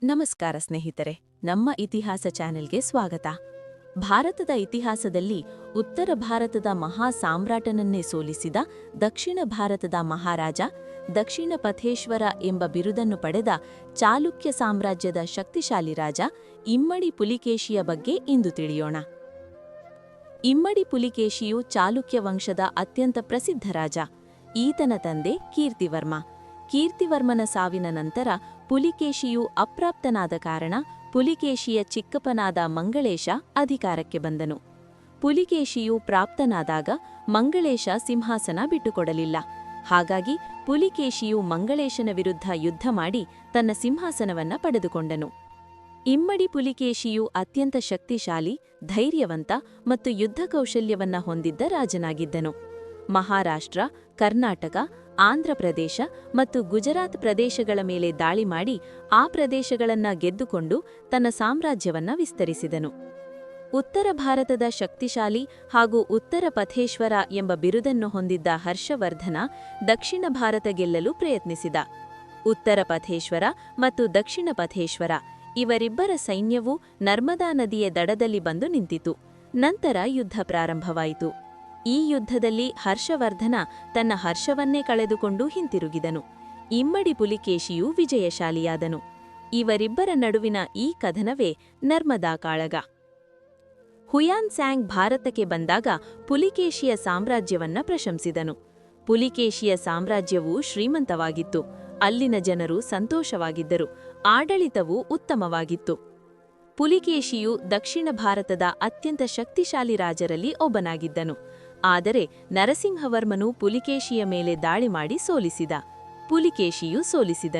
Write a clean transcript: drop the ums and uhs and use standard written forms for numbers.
ನಮಸ್ಕಾರ ಸ್ನೇಹಿತರೆ, ನಮ್ಮ ಇತಿಹಾಸ ಚಾನೆಲ್ಗೆ ಸ್ವಾಗತ. ಭಾರತದ ಇತಿಹಾಸದಲ್ಲಿ ಉತ್ತರ ಭಾರತದ ಮಹಾ ಸಾಮ್ರಾಟನನ್ನೇ ಸೋಲಿಸಿದ ದಕ್ಷಿಣ ಭಾರತದ ಮಹಾರಾಜ, ದಕ್ಷಿಣ ಪಥೇಶ್ವರ ಎಂಬ ಬಿರುದನ್ನು ಪಡೆದ ಚಾಲುಕ್ಯ ಸಾಮ್ರಾಜ್ಯದ ಶಕ್ತಿಶಾಲಿ ರಾಜ ಇಮ್ಮಡಿ ಪುಲಿಕೇಶಿಯ ಬಗ್ಗೆ ಇಂದು ತಿಳಿಯೋಣ. ಇಮ್ಮಡಿ ಪುಲಿಕೇಶಿಯು ಚಾಲುಕ್ಯ ವಂಶದ ಅತ್ಯಂತ ಪ್ರಸಿದ್ಧ ರಾಜ. ಈತನ ತಂದೆ ಕೀರ್ತಿವರ್ಮ. ಕೀರ್ತಿವರ್ಮನ ಸಾವಿನ ನಂತರ ಪುಲಿಕೇಶಿಯು ಅಪ್ರಾಪ್ತನಾದ ಕಾರಣ ಪುಲಿಕೇಶಿಯ ಚಿಕ್ಕಪ್ಪನಾದ ಮಂಗಳೇಶ ಅಧಿಕಾರಕ್ಕೆ ಬಂದನು. ಪುಲಿಕೇಶಿಯು ಪ್ರಾಪ್ತನಾದಾಗ ಮಂಗಳೇಶ ಸಿಂಹಾಸನ ಬಿಟ್ಟುಕೊಡಲಿಲ್ಲ. ಹಾಗಾಗಿ ಪುಲಿಕೇಶಿಯು ಮಂಗಳೇಶನ ವಿರುದ್ಧ ಯುದ್ಧ ಮಾಡಿ ತನ್ನ ಸಿಂಹಾಸನವನ್ನ ಪಡೆದುಕೊಂಡನು. ಇಮ್ಮಡಿ ಪುಲಿಕೇಶಿಯು ಅತ್ಯಂತ ಶಕ್ತಿಶಾಲಿ, ಧೈರ್ಯವಂತ ಮತ್ತು ಯುದ್ಧ ಕೌಶಲ್ಯವನ್ನ ಹೊಂದಿದ್ದ ರಾಜನಾಗಿದ್ದನು. ಮಹಾರಾಷ್ಟ್ರ, ಕರ್ನಾಟಕ, ಆಂಧ್ರಪ್ರದೇಶ ಮತ್ತು ಗುಜರಾತ್ ಪ್ರದೇಶಗಳ ಮೇಲೆ ದಾಳಿ ಮಾಡಿ ಆ ಪ್ರದೇಶಗಳನ್ನ ಗೆದ್ದುಕೊಂಡು ತನ್ನ ಸಾಮ್ರಾಜ್ಯವನ್ನ ವಿಸ್ತರಿಸಿದನು. ಉತ್ತರ ಭಾರತದ ಶಕ್ತಿಶಾಲಿ ಹಾಗೂ ಉತ್ತರ ಪಥೇಶ್ವರ ಎಂಬ ಬಿರುದನ್ನು ಹೊಂದಿದ್ದ ಹರ್ಷವರ್ಧನ ದಕ್ಷಿಣ ಭಾರತ ಗೆಲ್ಲಲು ಪ್ರಯತ್ನಿಸಿದ. ಉತ್ತರ ಪಥೇಶ್ವರ ಮತ್ತು ದಕ್ಷಿಣ ಪಥೇಶ್ವರ ಇವರಿಬ್ಬರ ಸೈನ್ಯವೂ ನರ್ಮದಾ ನದಿಯ ದಡದಲ್ಲಿ ಬಂದು ನಿಂತಿತು. ನಂತರ ಯುದ್ಧ ಪ್ರಾರಂಭವಾಯಿತು. ಈ ಯುದ್ಧದಲ್ಲಿ ಹರ್ಷವರ್ಧನ ತನ್ನ ಹರ್ಷವನ್ನೇ ಕಳೆದುಕೊಂಡು ಹಿಂತಿರುಗಿದನು. ಇಮ್ಮಡಿ ಪುಲಿಕೇಶಿಯು ವಿಜಯಶಾಲಿಯಾದನು. ಇವರಿಬ್ಬರ ನಡುವಿನ ಈ ಕದನವೇ ನರ್ಮದಾ ಕಾಳಗ. ಹುಯಾನ್ ಸ್ಯಾಂಗ್ ಭಾರತಕ್ಕೆ ಬಂದಾಗ ಪುಲಿಕೇಶಿಯ ಸಾಮ್ರಾಜ್ಯವನ್ನ ಪ್ರಶಂಸಿದನು. ಪುಲಿಕೇಶಿಯ ಸಾಮ್ರಾಜ್ಯವು ಶ್ರೀಮಂತವಾಗಿತ್ತು. ಅಲ್ಲಿನ ಜನರು ಸಂತೋಷವಾಗಿದ್ದರು. ಆಡಳಿತವೂ ಉತ್ತಮವಾಗಿತ್ತು. ಪುಲಿಕೇಶಿಯು ದಕ್ಷಿಣ ಭಾರತದ ಅತ್ಯಂತ ಶಕ್ತಿಶಾಲಿ ರಾಜರಲ್ಲಿ ಒಬ್ಬನಾಗಿದ್ದನು. ಆದರೆ ನರಸಿಂಹವರ್ಮನು ಪುಲಿಕೇಶಿಯ ಮೇಲೆ ದಾಳಿ ಮಾಡಿ ಸೋಲಿಸಿದ. ಪುಲಿಕೇಶಿಯು ಸೋಲಿಸಿದನು.